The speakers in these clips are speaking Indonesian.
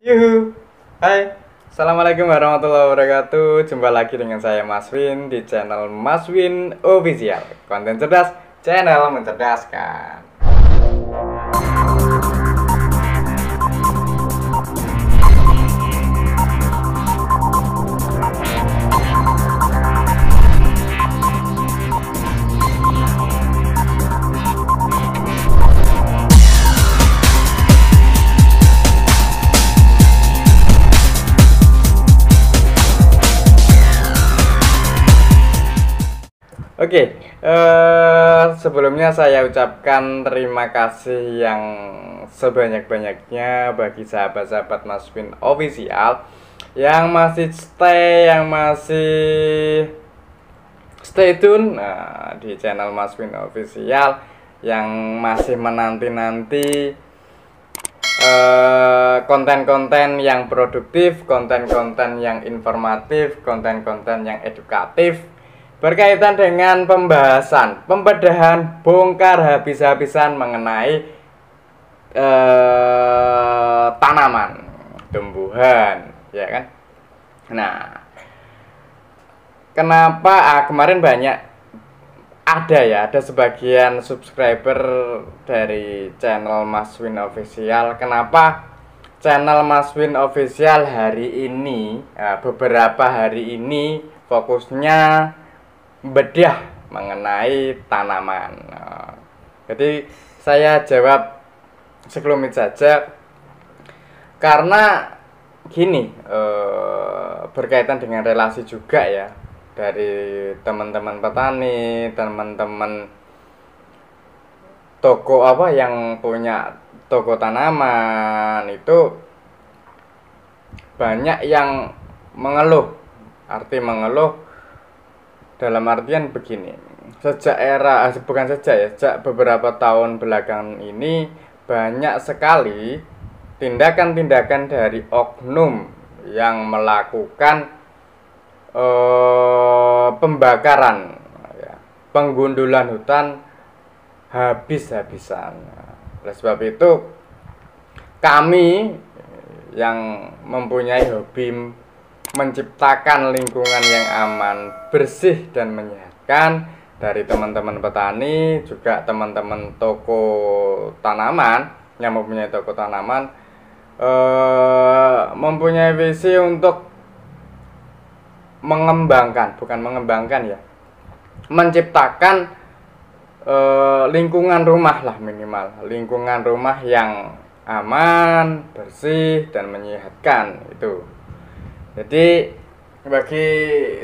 Yuhu, hai, assalamualaikum warahmatullahi wabarakatuh. Jumpa lagi dengan saya Mas Win di channel Mas Win Official. Konten cerdas, channel mencerdaskan. Oke, sebelumnya saya ucapkan terima kasih yang sebanyak-banyaknya bagi sahabat-sahabat Mas Win Official yang masih stay tune di channel Mas Win Official, yang masih menanti-nanti konten-konten yang produktif, konten-konten yang informatif, konten-konten yang edukatif berkaitan dengan pembedahan bongkar habis-habisan mengenai tanaman, tumbuhan, ya kan. Nah, kenapa kemarin ada sebagian subscriber dari channel Mas Win Official. Kenapa channel Mas Win Official hari ini, beberapa hari ini fokusnya bedah mengenai tanaman. Jadi saya jawab sekelumit saja, karena gini, berkaitan dengan relasi juga ya, dari teman-teman petani, teman-teman toko yang punya toko tanaman, itu banyak yang mengeluh. Dalam artian begini, sejak beberapa tahun belakangan ini banyak sekali tindakan-tindakan dari oknum yang melakukan pembakaran, penggundulan hutan habis-habisan. Oleh sebab itu, kami yang mempunyai hobi menciptakan lingkungan yang aman, bersih, dan menyehatkan, dari teman-teman petani, juga teman-teman toko tanaman yang mempunyai toko tanaman, mempunyai visi untuk menciptakan lingkungan rumah lah, minimal lingkungan rumah yang aman, bersih, dan menyehatkan itu. Jadi bagi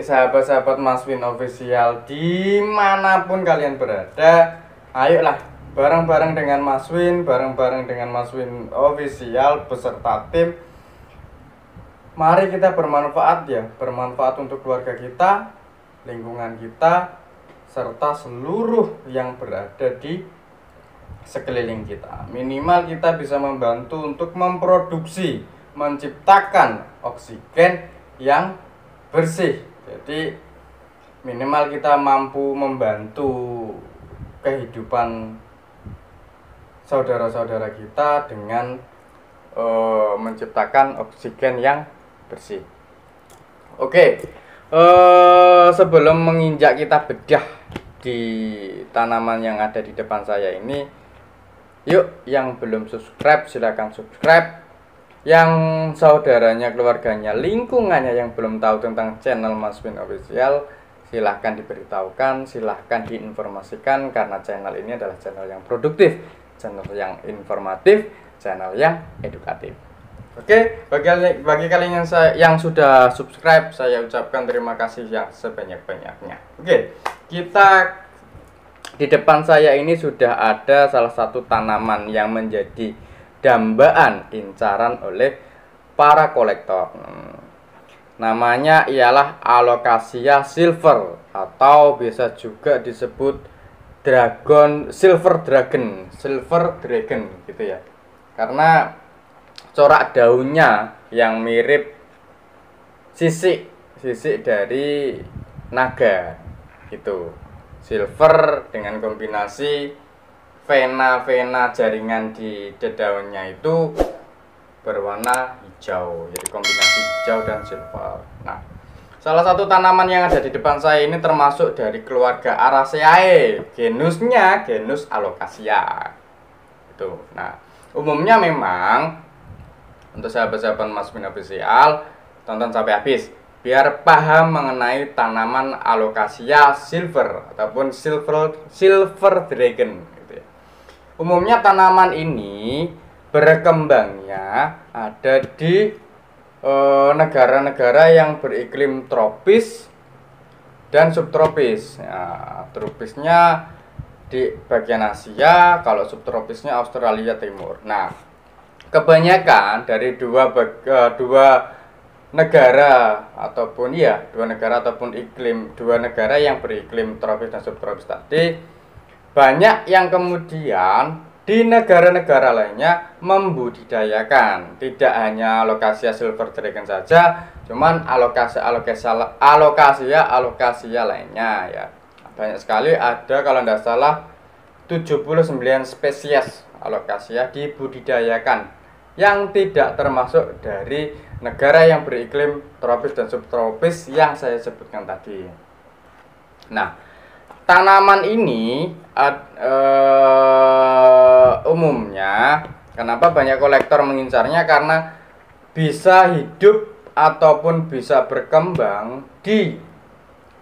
sahabat-sahabat Mas Win Official dimanapun kalian berada, ayolah bareng-bareng dengan Mas Win, bareng-bareng dengan Mas Win Official beserta tim. Mari kita bermanfaat untuk keluarga kita, lingkungan kita, serta seluruh yang berada di sekeliling kita. Minimal kita bisa membantu untuk menciptakan oksigen yang bersih. Jadi minimal kita mampu membantu kehidupan saudara-saudara kita dengan menciptakan oksigen yang bersih. Oke, sebelum menginjak kita bedah di tanaman yang ada di depan saya ini, yuk yang belum subscribe silahkan subscribe. Yang saudaranya, keluarganya, lingkungannya yang belum tahu tentang channel Mas Win Official, silahkan diberitahukan, silahkan diinformasikan, karena channel ini adalah channel yang produktif, channel yang informatif, channel yang edukatif. Oke, bagi kalian yang sudah subscribe, saya ucapkan terima kasih yang sebanyak-banyaknya. Oke, kita di depan saya ini sudah ada salah satu tanaman yang menjadi dambaan incaran oleh para kolektor. Namanya ialah Alocasia silver, atau bisa juga disebut silver dragon gitu ya. Karena corak daunnya yang mirip sisik dari naga gitu. Silver dengan kombinasi vena jaringan di daunnya itu berwarna hijau. hijau, jadi kombinasi hijau dan silver. Nah, salah satu tanaman yang ada di depan saya ini termasuk dari keluarga Araceae, genusnya genus Alocasia. Itu. Nah, umumnya memang untuk sahabat-sahabat Mas Min Official, tonton sampai habis biar paham mengenai tanaman Alocasia silver ataupun silver dragon gitu ya. Umumnya tanaman ini berkembangnya ada di negara-negara yang beriklim tropis dan subtropis. Nah, tropisnya di bagian Asia, kalau subtropisnya Australia Timur. Nah, kebanyakan dari dua negara ataupun dua negara yang beriklim tropis dan subtropis tadi, banyak yang kemudian di negara-negara lainnya membudidayakan. Tidak hanya Alocasia silver dragon saja, cuman alocasia lainnya ya. Banyak sekali, ada kalau tidak salah 79 spesies Alocasia dibudidayakan yang tidak termasuk dari negara yang beriklim tropis dan subtropis yang saya sebutkan tadi. Nah, tanaman ini umumnya kenapa banyak kolektor mengincarnya, karena bisa hidup ataupun bisa berkembang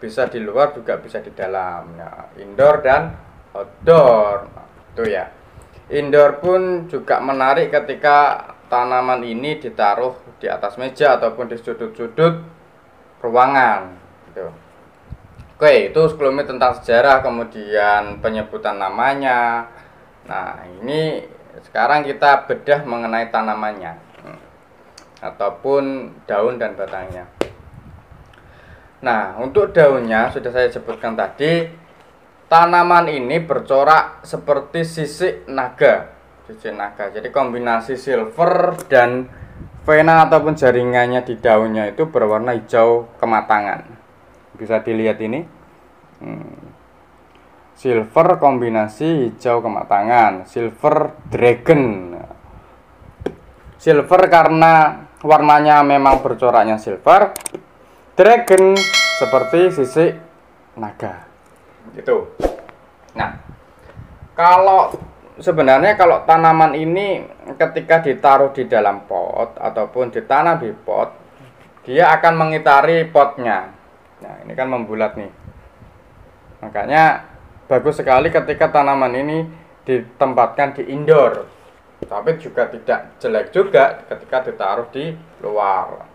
bisa di luar juga bisa di dalam. Nah, indoor dan outdoor. Nah, itu ya. Indoor pun juga menarik ketika tanaman ini ditaruh di atas meja ataupun di sudut-sudut ruangan gitu. Oke, itu sekelumit tentang sejarah, kemudian penyebutan namanya. Nah, ini sekarang kita bedah mengenai tanamannya ataupun daun dan batangnya. Nah, untuk daunnya sudah saya sebutkan tadi. Tanaman ini bercorak seperti sisik naga. Jadi kombinasi silver dan vena ataupun jaringannya di daunnya itu berwarna hijau kematangan. Bisa dilihat ini. Silver kombinasi hijau kematangan, silver dragon. Silver karena warnanya memang bercoraknya silver. Dragon seperti sisik naga. Gitu. Nah, sebenarnya kalau tanaman ini ketika ditaruh di dalam pot ataupun ditanam di pot, dia akan mengitari potnya. Nah, ini kan membulat nih. Makanya bagus sekali ketika tanaman ini ditempatkan di indoor. Tapi juga tidak jelek juga ketika ditaruh di luar.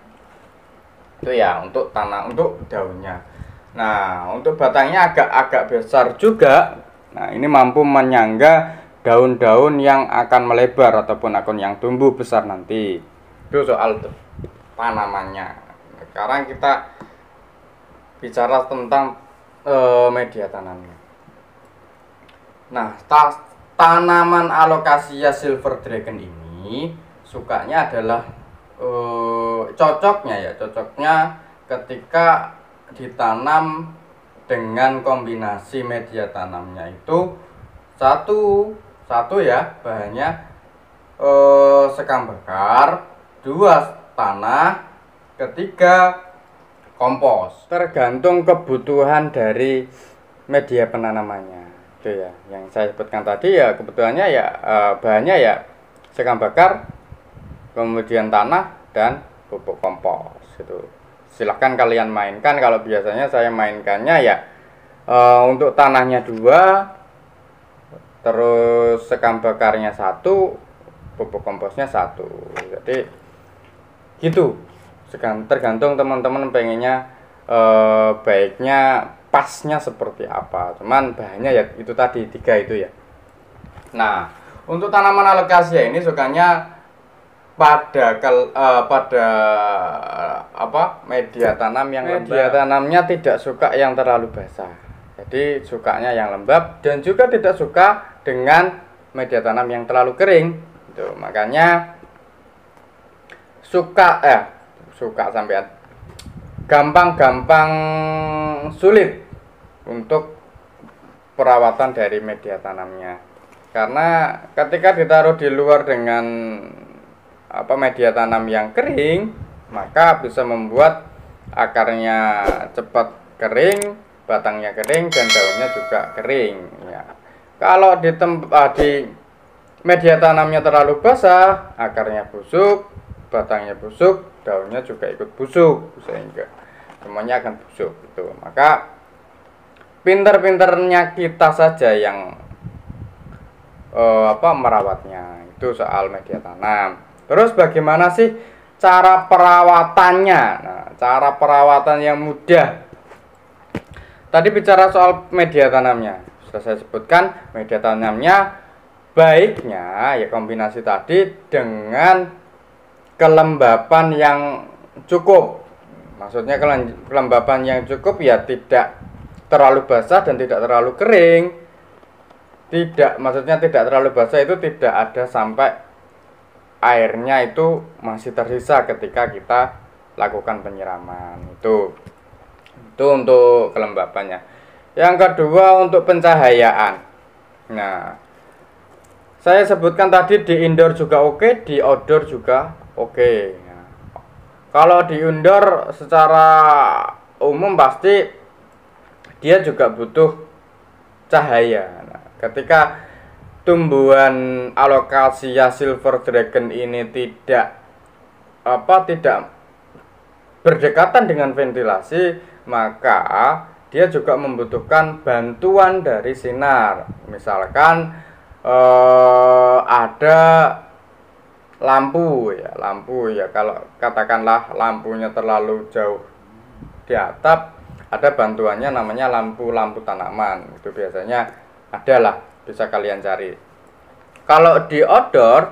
Itu ya untuk daunnya. Nah, untuk batangnya agak besar juga. Nah, ini mampu menyangga daun-daun yang akan melebar ataupun yang tumbuh besar nanti. Itu soal tanamannya. Sekarang kita bicara tentang media tanamnya. Nah, tanaman Alocasia silver dragon ini sukanya adalah cocoknya ketika ditanam dengan kombinasi media tanamnya itu satu ya bahannya sekam bakar, 2 tanah, 3 kompos. Tergantung kebutuhan dari media penanamannya. Itu ya yang saya sebutkan tadi ya, kebutuhannya ya bahannya ya sekam bakar, kemudian tanah dan pupuk kompos itu. Silahkan kalian mainkan. Kalau biasanya saya mainkannya ya untuk tanahnya 2, terus sekam bakarnya 1, pupuk komposnya 1. Jadi gitu, tergantung teman-teman pengennya baiknya pasnya seperti apa. Cuman bahannya ya itu tadi 3 itu ya. Nah, untuk tanaman Alocasia ini sukanya pada media tanam yang lembab. Media tanamnya tidak suka yang terlalu basah. Jadi sukanya yang lembab dan juga tidak suka dengan media tanam yang terlalu kering. Gitu. Makanya suka sampai gampang sulit untuk perawatan dari media tanamnya. Karena ketika ditaruh di luar dengan media tanam yang kering, maka bisa membuat akarnya cepat kering, batangnya kering, dan daunnya juga kering ya. Kalau di media tanamnya terlalu basah, akarnya busuk, batangnya busuk, daunnya juga ikut busuk, sehingga semuanya akan busuk gitu. Maka pinter-pinternya kita saja yang merawatnya, itu soal media tanam. Terus bagaimana sih cara perawatannya? Nah, cara perawatan yang mudah. Tadi bicara soal media tanamnya, sudah saya sebutkan media tanamnya baiknya ya kombinasi tadi dengan kelembapan yang cukup. Maksudnya kelembapan yang cukup ya tidak terlalu basah dan tidak terlalu kering. Maksudnya tidak terlalu basah itu tidak ada sampai airnya itu masih tersisa ketika kita lakukan penyiraman. Itu untuk kelembapannya. Yang kedua untuk pencahayaan. Nah, saya sebutkan tadi di indoor juga oke, di outdoor juga oke. Nah, kalau di indoor secara umum pasti dia juga butuh cahaya. Nah, ketika tumbuhan Alocasia Silver Dragon ini tidak berdekatan dengan ventilasi, maka dia juga membutuhkan bantuan dari sinar. Misalkan ada lampu ya, kalau katakanlah lampunya terlalu jauh di atap, ada bantuannya namanya lampu tanaman. Itu biasanya adalah, bisa kalian cari. Kalau di outdoor,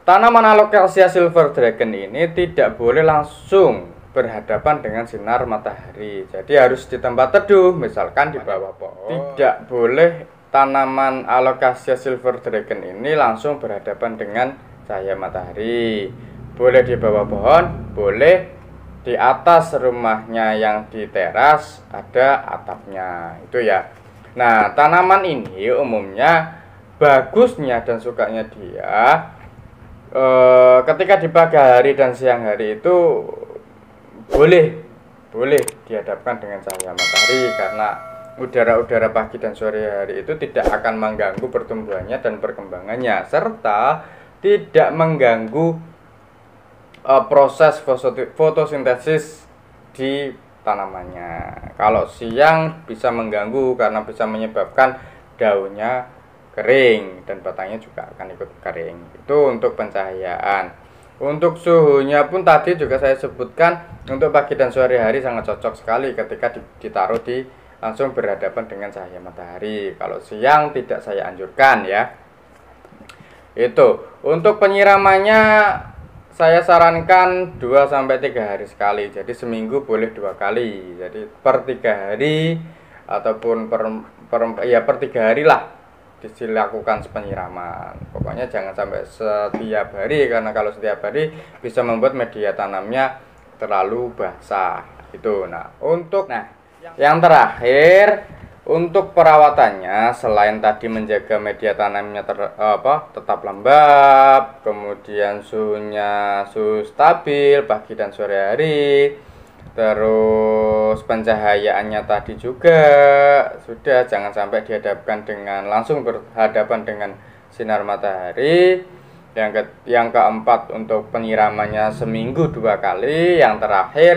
tanaman Alocasia Silver Dragon ini tidak boleh langsung berhadapan dengan sinar matahari. Jadi harus di tempat teduh, misalkan di bawah pohon. Tidak boleh tanaman Alocasia Silver Dragon ini langsung berhadapan dengan cahaya matahari. Boleh di bawah pohon, boleh di atas rumahnya yang di teras ada atapnya. Itu ya. Nah, tanaman ini umumnya bagusnya dan sukanya dia ketika di pagi hari dan siang hari itu boleh dihadapkan dengan cahaya matahari, karena udara pagi dan sore hari itu tidak akan mengganggu pertumbuhannya dan perkembangannya, serta tidak mengganggu proses fotosintesis di tanamannya. Kalau siang bisa mengganggu karena bisa menyebabkan daunnya kering dan batangnya juga akan ikut kering. Itu untuk pencahayaan. Untuk suhunya pun tadi juga saya sebutkan, untuk pagi dan sore hari sangat cocok sekali ketika ditaruh langsung berhadapan dengan cahaya matahari. Kalau siang tidak saya anjurkan ya. Itu untuk penyiramannya saya sarankan 2-3 hari sekali. Jadi seminggu boleh 2 kali. Jadi per 3 hari ataupun per 3 hari lah dilakukan penyiraman. Pokoknya jangan sampai setiap hari, karena kalau setiap hari bisa membuat media tanamnya terlalu basah itu. Yang terakhir untuk perawatannya, selain tadi menjaga media tanamnya tetap lembab, kemudian suhu stabil pagi dan sore hari, terus pencahayaannya tadi juga sudah, jangan sampai dihadapkan langsung berhadapan dengan sinar matahari. Yang keempat untuk penyiramannya seminggu 2 kali. Yang terakhir,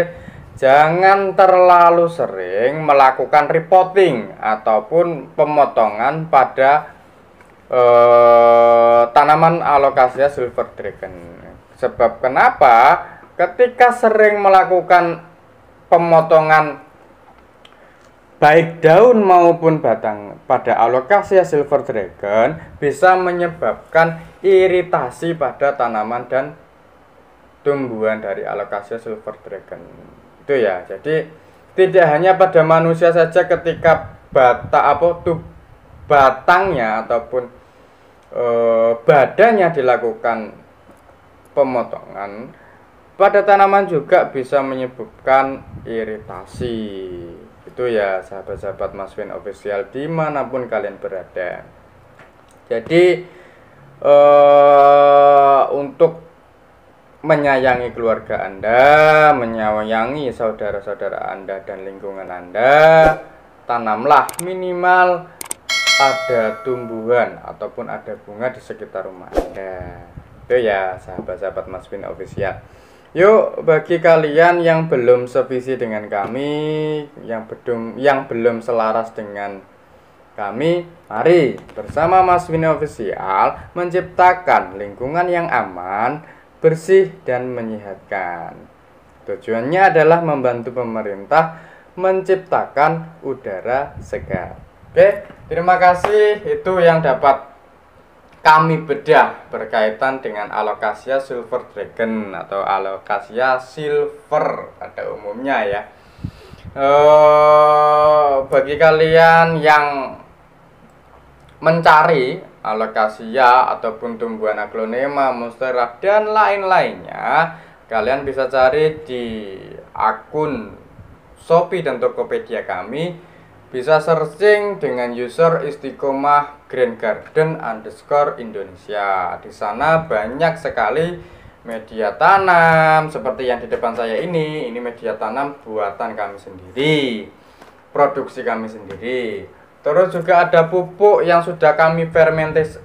jangan terlalu sering melakukan repotting ataupun pemotongan pada tanaman Alocasia Silver Dragon. Sebab kenapa? Ketika sering melakukan pemotongan baik daun maupun batang pada Alocasia Silver Dragon, bisa menyebabkan iritasi pada tanaman dan tumbuhan dari Alocasia Silver Dragon. Itu ya. Jadi tidak hanya pada manusia saja ketika batangnya ataupun badannya dilakukan pemotongan, pada tanaman juga bisa menyebabkan iritasi. Itu ya sahabat-sahabat Maswin Official dimanapun kalian berada. Jadi untuk menyayangi keluarga Anda, menyayangi saudara-saudara Anda dan lingkungan Anda, tanamlah minimal ada tumbuhan ataupun ada bunga di sekitar rumah Anda. Itu ya sahabat-sahabat Mas Win Official. Yuk, bagi kalian yang belum sevisi dengan kami, yang belum selaras dengan kami, mari bersama Mas Win Official menciptakan lingkungan yang aman, bersih dan menyehatkan. Tujuannya adalah membantu pemerintah menciptakan udara segar. Oke, terima kasih. Itu yang dapat kami bedah berkaitan dengan Alocasia Silver Dragon atau Alocasia Silver pada umumnya ya. Bagi kalian yang mencari Alocasia ataupun tumbuhan aglonema, monstera dan lain-lainnya, kalian bisa cari di akun Shopee dan Tokopedia kami. Bisa searching dengan user Istiqomah Green Garden _Indonesia. Di sana banyak sekali media tanam seperti yang di depan saya ini. Ini media tanam buatan kami sendiri, produksi kami sendiri. Terus juga ada pupuk yang sudah kami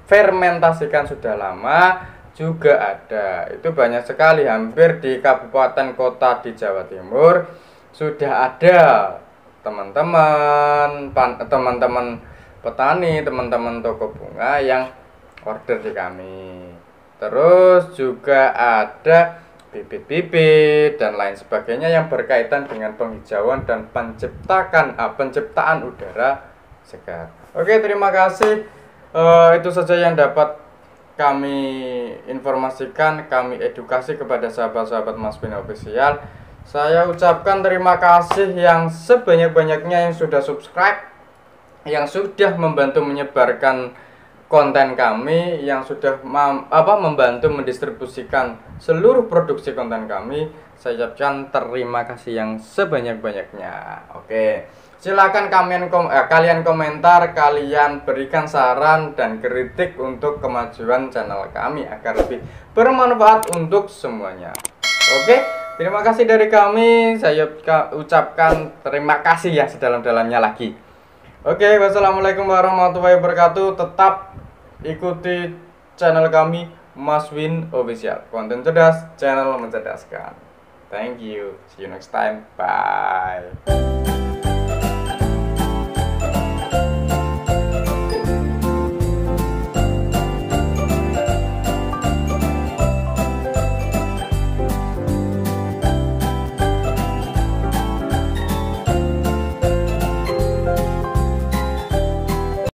fermentasikan sudah lama juga ada. Itu banyak sekali, hampir di kabupaten kota di Jawa Timur sudah ada teman-teman petani, teman-teman toko bunga yang order di kami. Terus juga ada bibit-bibit dan lain sebagainya yang berkaitan dengan penghijauan dan penciptaan udara segar. Oke, terima kasih. Itu saja yang dapat kami informasikan, kami edukasi kepada sahabat-sahabat Mas Win Official. Saya ucapkan terima kasih yang sebanyak-banyaknya yang sudah subscribe, yang sudah membantu menyebarkan konten kami, yang sudah membantu mendistribusikan seluruh produksi konten kami. Saya ucapkan terima kasih yang sebanyak-banyaknya. Oke, silakan kalian komentar, kalian berikan saran dan kritik untuk kemajuan channel kami agar lebih bermanfaat untuk semuanya. Oke, terima kasih dari kami. Saya ucapkan terima kasih ya sedalam-dalamnya lagi. Oke, wassalamualaikum warahmatullahi wabarakatuh. Tetap ikuti channel kami Mas Win Official. Konten cerdas, channel mencerdaskan. Thank you. See you next time. Bye.